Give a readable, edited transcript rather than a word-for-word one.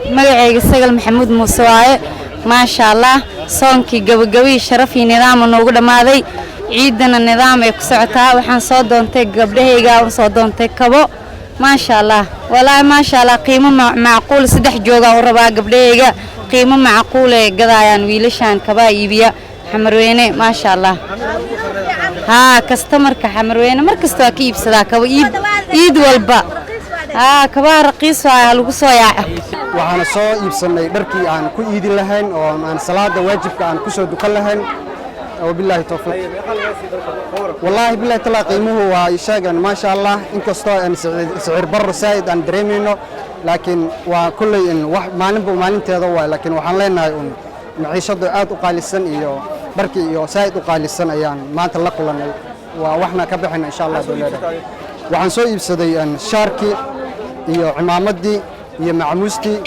magacayga Sagal Maxamuud Muuse waaye maasha Allah soonkii gabagabii sharaf iyo nidaam noogu dhamaaday ciidana nidaam ay ku socotaa waxaan soo doontay gabdhahayga oo soo doontay kabo maasha Allah walaa maasha Allah qiimo macquul saddex jooga oo rabaa gabdhahayga qiimo macquul ee gadayaan wiilashan kaba iibiya xamarweyne maasha Allah customerka xamarweyne markasta waa ka iibsadaa kabo iid walba kaba raqiis waa lagu soo yaaco waxaan soo iibsanay dharkii aan ku iidin lahayn oo aan salaada waajibka aan ku soo dukan lahayn wabillahi tawfiiq wallahi billahi tala qiimuhu waa ishagan ma sha Allah inkastoo aan sicir bar said aan dareemino laakiin waa kullay in wax maalinteeda waa laakiin waxaan leenahay maciishadu aad u qaalisan iyo barkii iyo said u qaalisan ayaan maanta la kulanay waa waxna ka bixin insha Allah waxaan soo iibsaday shaarki iyo cimaamadii iyo macmuusti